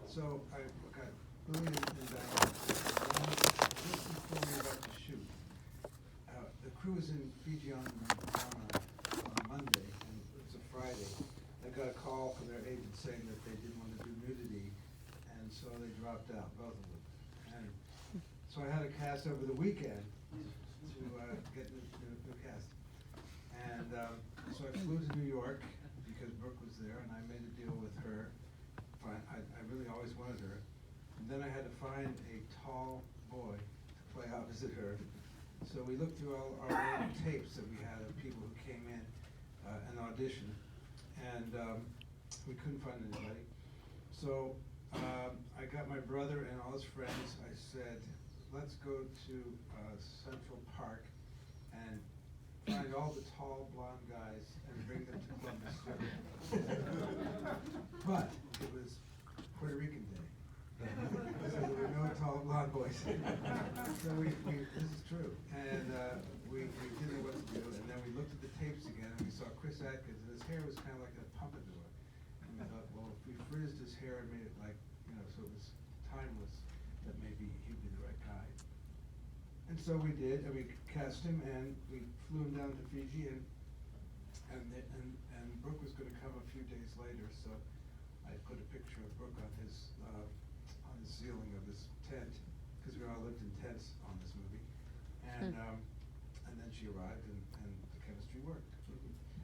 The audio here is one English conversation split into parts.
So I got Lily and Diane. Just before we were about to shoot, the crew was in Fiji on Monday, and it was a Friday. They got a call from their agent saying that they didn't want to do nudity, and so they dropped out, both of them. And so I had a cast over the weekend to get new cast. And so I flew to New York because Brooke was there, and I made a deal with her. I really always wanted her. And then I had to find a tall boy to play opposite her. So we looked through all our old tapes that we had of people who came in and auditioned, and we couldn't find anybody. So I got my brother and all his friends. I said, let's go to Central Park and find all the tall blonde guys and bring them to Columbus. But it was Puerto Rican Day. So there were no tall blonde boys. So this is true. And we didn't know what to do. And then we looked at the tapes again and we saw Chris Atkins, and his hair was kind of like a pompadour. And we thought, well, if we frizzed his hair and made it like, so it was timeless, that maybe he'd be the right guy. And so we did, and we cast him, and we flew him down to Fiji, and Brooke was going to come a few days later, so I put a picture of Brooke on the ceiling of his tent, because we all lived in tents on this movie, and then she arrived, and the chemistry worked.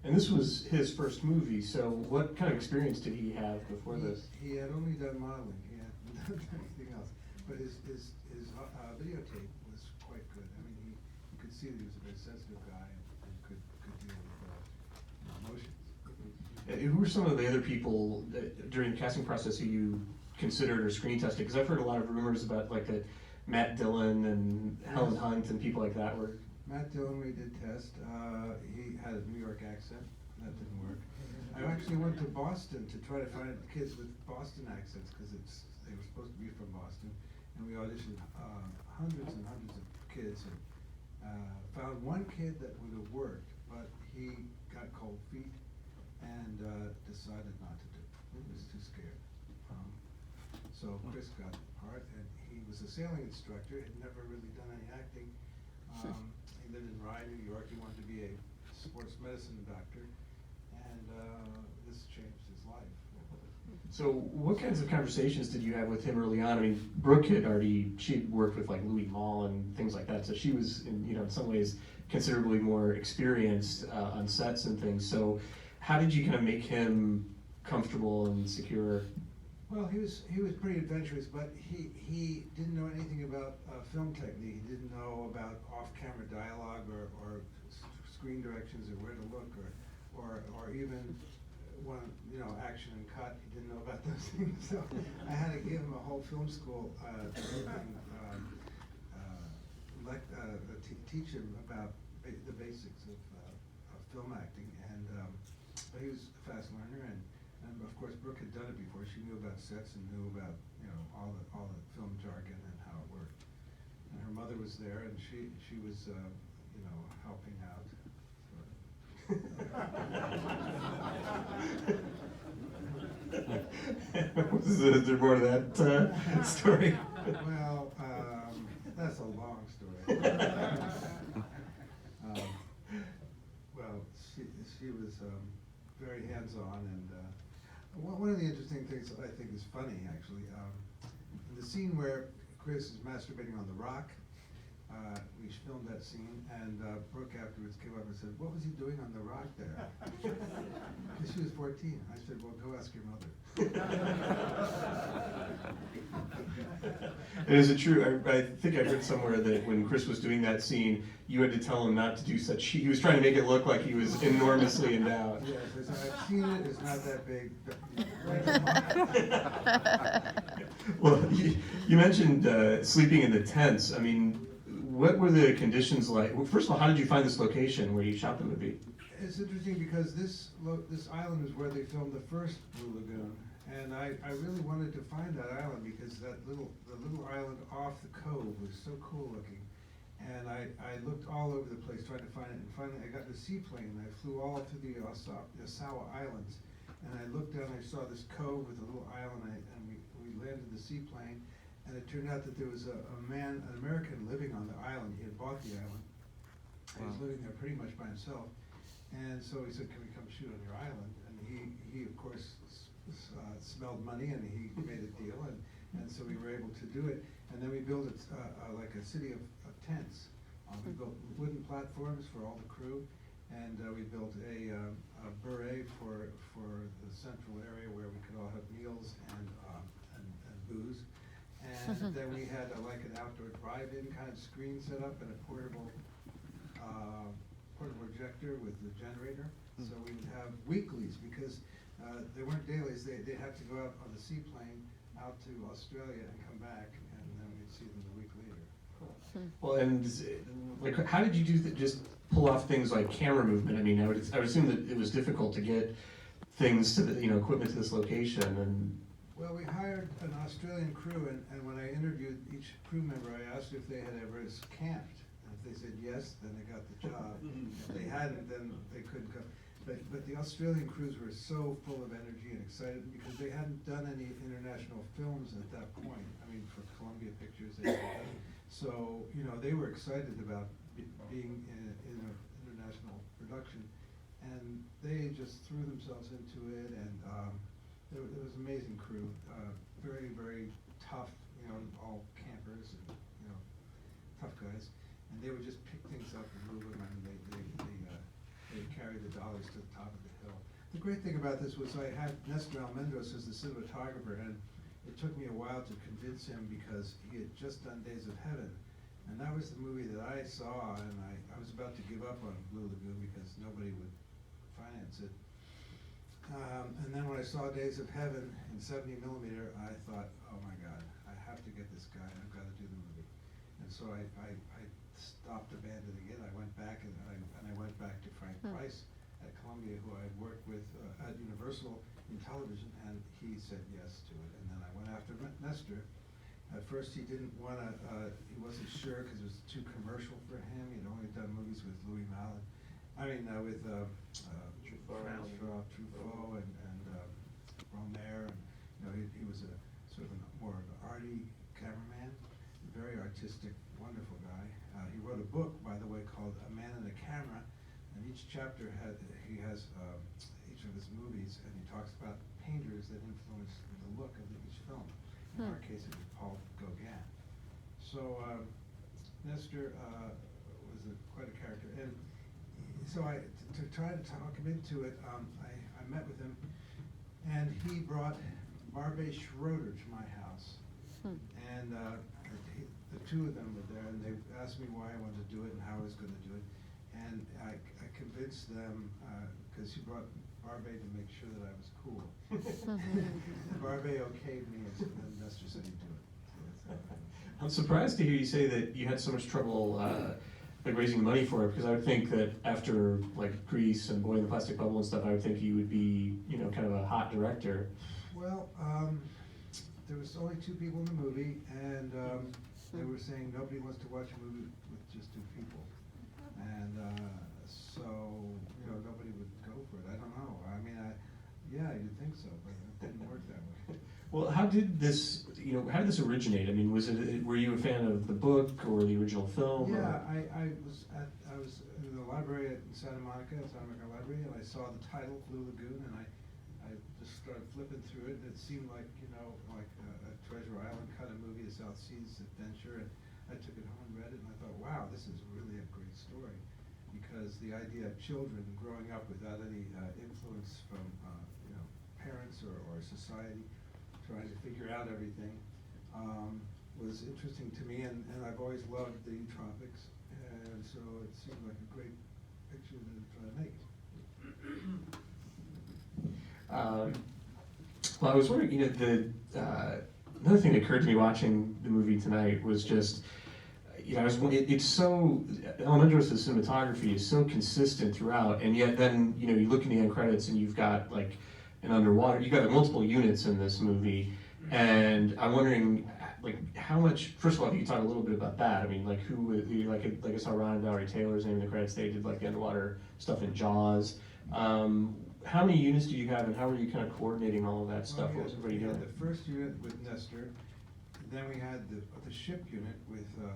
And this was his first movie, so what kind of experience did he have before this? He had only done modeling, he hadn't done anything else, but his videotape was quite good. I mean, you could see that he was a very sensitive guy and could deal with emotions. Who were some of the other people during the casting process who you considered or screen tested? Because I've heard a lot of rumors about like Matt Dillon and Helen Hunt and people like that. Matt Dillon we did test. He had a New York accent. That didn't work. I actually went to Boston to try to find kids with Boston accents because they were supposed to be from Boston, and we auditioned hundreds and hundreds of kids, and found one kid that would have worked, but he got cold feet and decided not to do it. He was too scared. So Chris got the part, and he was a sailing instructor, had never really done any acting. He lived in Rye, New York. He wanted to be a sports medicine doctor, and this changed his life. So what kinds of conversations did you have with him early on? I mean, Brooke she'd worked with like Louis Malle and things like that, so she was in some ways considerably more experienced on sets and things. So how did you kind of make him comfortable and secure? Well, he was pretty adventurous, but he didn't know anything about film technique. He didn't know about off-camera dialogue or screen directions or where to look or even action and cut. He didn't know about those things. So I had to give him a whole film school teach him about the basics of film acting, and but he was a fast learner, and of course Brooke had done it before. She knew about sets and knew about all the film jargon and how it worked. And her mother was there, and she was helping out. Is there more to that story? Well, that's a long story. Well, she was very hands-on, and one of the interesting things that I think is funny, actually, in the scene where Chris is masturbating on the rock, we filmed that scene, and Brooke afterwards came up and said, "What was he doing on the rock there?" Because she was 14. I said, "Well, go ask your mother." And is it true? I think I read somewhere that when Chris was doing that scene, you had to tell him not to do such. He was trying to make it look like he was enormously endowed. Yes, I've seen it. It's not that big. Well, you mentioned sleeping in the tents. I mean, what were the conditions like? Well, first of all, how did you find this location where you shot the movie? It's interesting because this island is where they filmed the first Blue Lagoon, and I really wanted to find that island because the little island off the cove was so cool looking, and I looked all over the place trying to find it, and finally I got in a seaplane and I flew all through the Osawa Islands, and I looked down, I saw this cove with a little island, and we landed the seaplane, and it turned out that there was a man, an American living on the island. He had bought the island. He was living there pretty much by himself, and so he said, "Can we come shoot on your island?" And he of course smelled money, and he made a deal, and so we were able to do it. And then we built like a city of tents. We built wooden platforms for all the crew, and we built a beret for the central area where we could all have meals and booze. And then we had like an outdoor drive-in kind of screen set up and a portable projector with the generator. So we would have weeklies, because they weren't dailies. They'd have to go out on the seaplane out to Australia and come back, and then we'd see them a week later. Well, and like, how did you do just pull off things like camera movement? I mean, I would assume that it was difficult to get things to the, equipment to this location. And Well, we hired an Australian crew, and when I interviewed each crew member, I asked if they had ever camped. And if they said yes, then they got the job. If they hadn't, then they couldn't come. But the Australian crews were so full of energy and excited, because they hadn't done any international films at that point. I mean, for Columbia Pictures, they hadn't. So, they were excited about being in an international production, and they just threw themselves into it, and it was an amazing crew, very, very tough, all campers and, tough guys, and they would just pick things up and move them, and they carry the dollars to the top of the hill. The great thing about this was I had Nestor Almendros as the cinematographer, and it took me a while to convince him, because he had just done Days of Heaven, and that was the movie that I saw, and I was about to give up on Blue Lagoon because nobody would finance it. And then when I saw Days of Heaven in 70 millimeter, I thought, oh my God, I have to get this guy, I've got to do the movie. And so I stopped abandoning it. I went back, and I went back to Frank Price at Columbia, who I had worked with at Universal in television, and he said yes to it. And then I went after Nestor. At first he didn't want to, he wasn't sure because it was too commercial for him. He'd only done movies with Louis Malle. With Truffaut and Romer, and he was a sort of more of an arty cameraman, very artistic, wonderful guy. He wrote a book, by the way, called A Man and a Camera, and each chapter he has each of his movies, and he talks about painters that influenced the look of each film. In our case, it was Paul Gauguin. So Nestor was quite a character, and so to try to talk him into it, I met with him, and he brought Barbet Schroeder to my house, and the two of them were there, and they asked me why I wanted to do it and how I was going to do it, and I convinced them, because he brought Barbet to make sure that I was cool. Barbet okayed me, and then Nestor said he'd do it. So I'm surprised to hear you say that you had so much trouble like raising money for it, because I would think that after like Grease and Boy in the Plastic Bubble and stuff, I would think you would be, kind of a hot director. Well, there was only two people in the movie, and they were saying nobody wants to watch a movie with just two people, and so nobody would go for it. I don't know. I mean, yeah, you'd think so, but it didn't work that way. Well, how did this originate? I mean, were you a fan of the book or the original film? Yeah, I was in the library at Santa Monica Library, and I saw the title Blue Lagoon, and I just started flipping through it, and it seemed like like a Treasure Island kind of movie, a South Seas adventure, and I took it home and read it, and I thought, wow, this is really a great story, because the idea of children growing up without any influence from parents or society, trying to figure out everything, was interesting to me, and I've always loved the tropics, and so it seemed like a great picture to try to make. Well, I was wondering, another thing that occurred to me watching the movie tonight was just, it's so, Almendros' cinematography is so consistent throughout, and yet then, you look in the end credits and you've got like an underwater, you've got multiple units in this movie, and I'm wondering, like, how much, first of all, if you could talk a little bit about that. I mean, like, like I saw Ron and Valerie Taylor's name in the credits, they did like the underwater stuff in Jaws. how many units do you have, and how are you kind of coordinating all of that stuff? Well, What was everybody we had doing? the first unit with Nestor, then we had the ship unit with a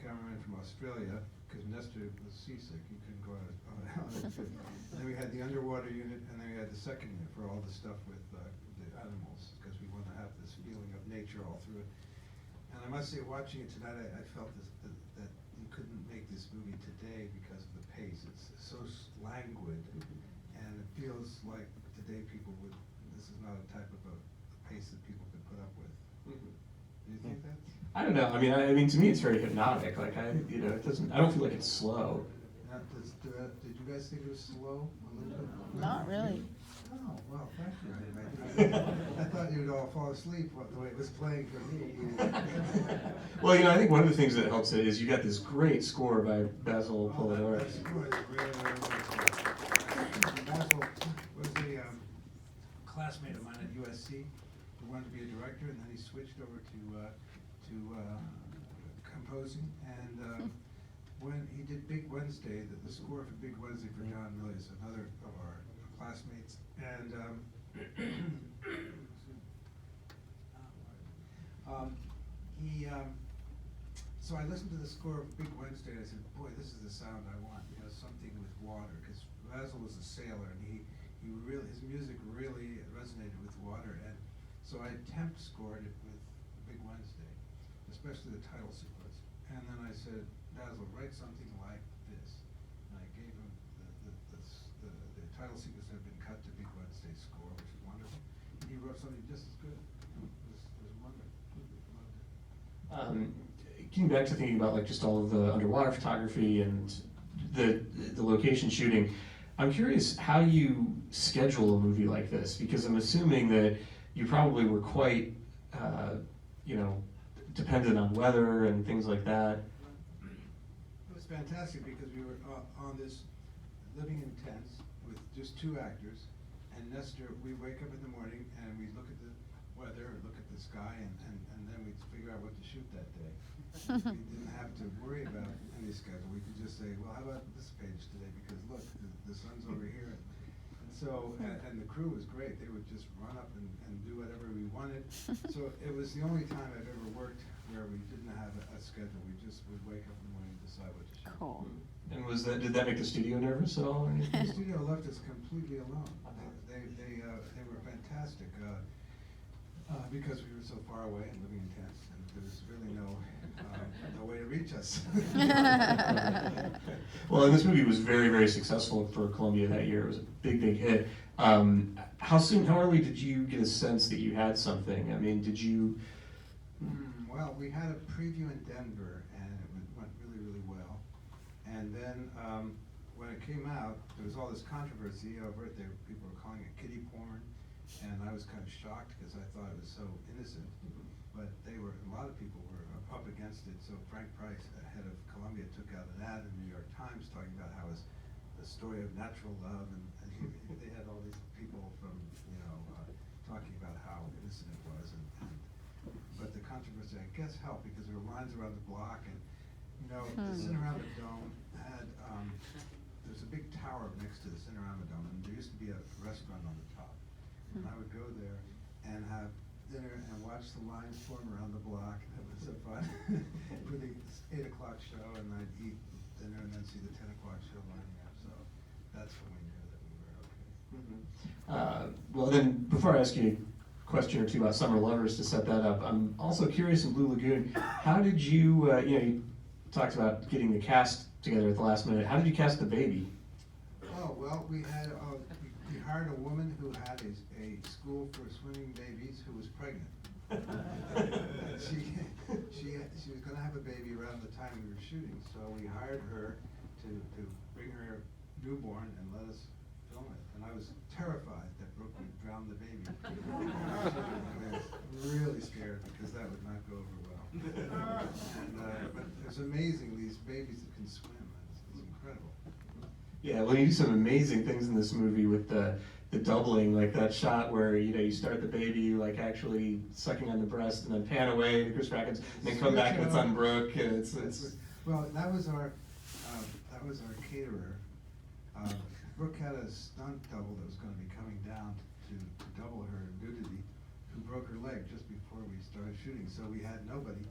cameraman from Australia, because Nestor was seasick, he couldn't go on a ship. And then we had the underwater unit, and then we had the second unit for all the stuff with the animals, because we want to have this feeling of nature all through it. And I must say, watching it tonight, I felt that you couldn't make this movie today because of the pace. It's so languid, and it feels like today people would, this is not a type of a pace that people could put up with. Do you think that? I don't know. I mean, to me, it's very hypnotic. Like it doesn't. I don't feel like it's slow. Did you guys think it was slow a little bit? Not really. Oh, well, thank you. I thought you would all fall asleep the way it was playing for me. Well, I think one of the things that helps it is you got this great score by Basil Polidori. That score is really, really good. Basil was a classmate of mine at USC who wanted to be a director, and then he switched over to composing. And when he did Big Wednesday, the score for Big Wednesday for John Milius, another of our classmates, and so I listened to the score of Big Wednesday, and I said, boy, this is the sound I want, something with water, because Basil was a sailor, and his music really resonated with water, and so I temp scored it with Big Wednesday, especially the title sequence. And then I said, Basil, write something like this. And I gave him the title sequence that had been cut to Big Wednesday's score, which is wonderful. And he wrote something just as good. It was wonderful. Loved it. Getting back to thinking about just all of the underwater photography and the location shooting, I'm curious how you schedule a movie like this, because I'm assuming that you probably were quite, dependent on weather and things like that. It was fantastic because we were on this living in tents with just two actors, and Nestor, we wake up in the morning and we look at the weather, look at the sky, and then we'd figure out what to shoot that day. We didn't have to worry about any schedule. We could just say, well, how about this page today? Because look, the sun's over here. And so, and the crew was great. They would just run up and do whatever we wanted. So it was the only time I've ever worked where we didn't have a schedule. We just would wake up in the morning and decide what to shoot. Cool. And did that make the studio nervous at all? Or anything? The studio left us completely alone. They were fantastic because we were so far away and living in tents, and there was really no way to reach us. Well, and this movie was very, very successful for Columbia that year. It was a big, big hit. How early did you get a sense that you had something? I mean, did you? Well, we had a preview in Denver, and it went really, really well. And then when it came out, there was all this controversy over it. People were calling it kiddie porn, and I was kind of shocked because I thought it was so innocent. But a lot of people were up against it. So Frank Price, head of Columbia, took out an ad in the New York Times talking about how it's the story of natural love, and they had all these people from talking about how innocent it was, but the controversy, I guess, helped because there were lines around the block, and the Cinerama Dome had there's a big tower next to the Cinerama Dome, and there used to be a restaurant on the top, and I would go there and have dinner and watch the lines form around the block. That was so fun for the 8 o'clock show, and I'd eat dinner and then see the 10 o'clock show lining up. So that's when we knew that we were okay. Well, then, before I ask you a question or two about Summer Lovers to set that up, I'm also curious in Blue Lagoon, how did you, you talked about getting the cast together at the last minute. How did you cast the baby? Oh, well, we hired a woman who had a school for swimming babies who was pregnant. She was going to have a baby around the time we were shooting, so we hired her to bring her newborn and let us film it. And I was terrified that Brooke would drown the baby. I was really scared because that would not go over well. But it's amazing, these babies that can swim. It's incredible. Yeah, well, you do some amazing things in this movie with the doubling, like that shot where you start the baby actually sucking on the breast, and then pan away to Chris Brackens, and then come back and it's on Brooke, and it's. Well, that was our caterer. Brooke had a stunt double that was going to be coming down to double her nudity, who broke her leg just before we started shooting. So we had nobody,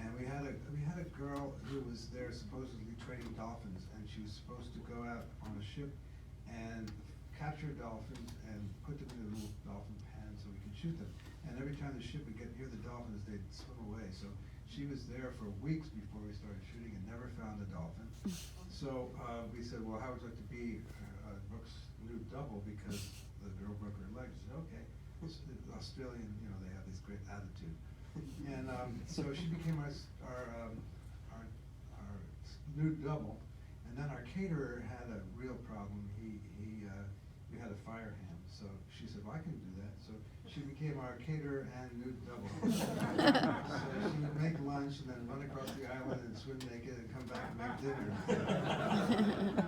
and we had a girl who was there supposedly training dolphins, and she was supposed to go out on a ship and capture dolphins and put them in a little dolphin pen so we could shoot them. And every time the ship would get near the dolphins, they'd swim away. So she was there for weeks before we started shooting and never found a dolphin. So we said, well, how would you like to be Brooke's new double, because the girl broke her leg? She said, okay. The Australian, they have this great attitude. And so she became our new double. And then our caterer had a real problem. We had to fire him. So she said, well, I can do that. So she became our caterer and nude double. So she would make lunch and then run across the island and swim naked and come back and make dinner.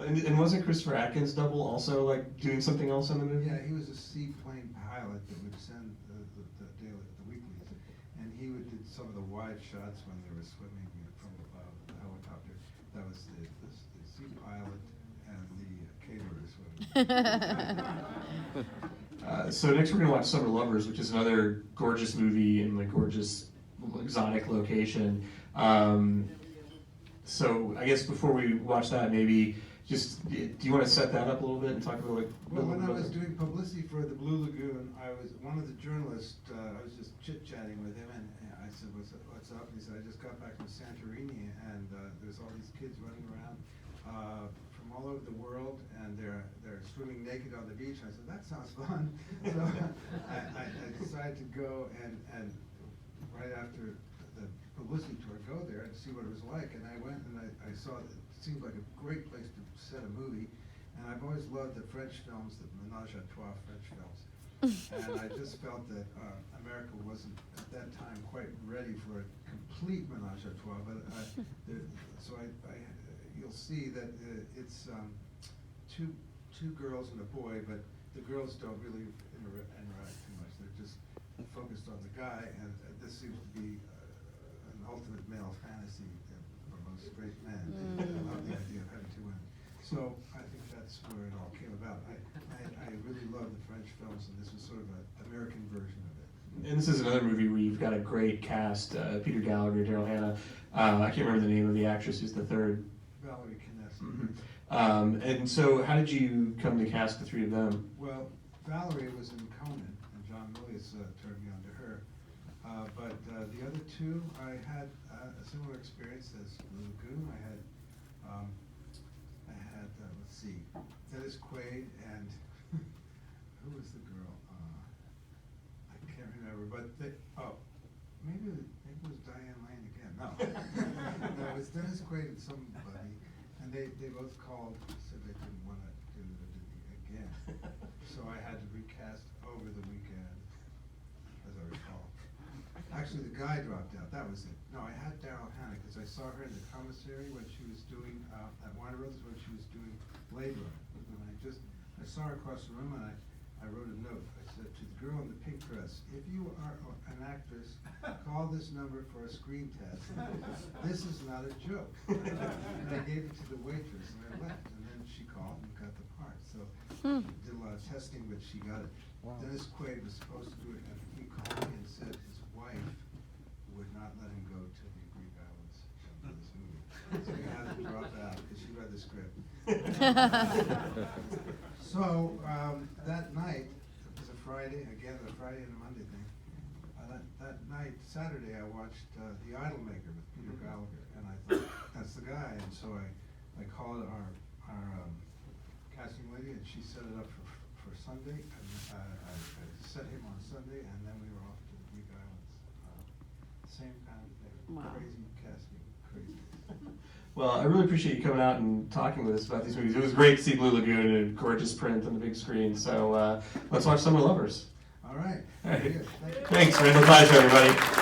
And wasn't Christopher Atkins' double also like doing something else in the movie? Yeah, he was a seaplane pilot that would send the weeklies, and he would do some of the wide shots when they were swimming from above the helicopter. That was the sea pilot and the caterer swimming. So next we're going to watch Summer Lovers, which is another gorgeous movie in a gorgeous exotic location. So I guess before we watch that, maybe just, do you want to set that up a little bit and talk about Well, when I was doing publicity for the Blue Lagoon, one of the journalists, I was just chit-chatting with him, and I said, what's up? And he said, I just got back from Santorini, and there's all these kids running around from all over the world, and they're swimming naked on the beach. I said, that sounds fun. So I decided to go and right after the publicity tour, go there and see what it was like. And I went and I saw it seemed like a great place to set a movie. And I've always loved the French films, the menage a trois French films. And I just felt that America wasn't at that time quite ready for a complete menage a trois. But you'll see that it's two girls and a boy, but the girls don't really interact too much. They're just focused on the guy, and this seems to be an ultimate male fantasy for most straight men. I love the idea of having two women. So I think that's where it all came about. I really love the French films, and this was sort of an American version of it. And this is another movie where you've got a great cast, Peter Gallagher, Daryl Hannah. I can't remember the name of the actress who's the third. Valerie Kines. Mm-hmm. And so how did you come to cast the three of them? Well, Valerie was in Conan, and John Milius turned me on to her. But the other two, I had a similar experience as the Lagoon. I had let's see, Dennis Quaid and who was the girl? I can't remember. But maybe it was Diane Lane again. No, no, it was Dennis Quaid and somebody, and they both called, said they didn't want to do it again. So I had to recast over the weekend, as I recall. Actually, the guy dropped out. That was it. No, I had Daryl Hannah because I saw her in the commissary when she was doing at Warner Brothers when she was doing Blade Runner. And I saw her across the room, and I wrote a note. I said to the girl in the pink dress, "If you are an actress, call this number for a screen test. This is not a joke." And I gave it to the waitress, and I left. And then she called and got the part. So she did a lot of testing, but she got it. Wow. Dennis Quaid was supposed to do it, and he called me and said his wife would not let him go to the Greek Islands for this movie. So he had to drop out because she read the script. So that night, it was a Friday, again, a Friday and a Monday thing. That night, Saturday, I watched The Idolmaker with Peter Gallagher, and I thought, that's the guy. And so I called our casting lady, and she set it up for Sunday. And I set him on Sunday, and then we were off to the Greek Islands. Same kind of thing. Wow. Crazy casting, crazy. Well, I really appreciate you coming out and talking with us about these movies. It was great to see Blue Lagoon and gorgeous print on the big screen. So let's watch Summer Lovers. All right. All right. Thanks. Randall Elijah, everybody.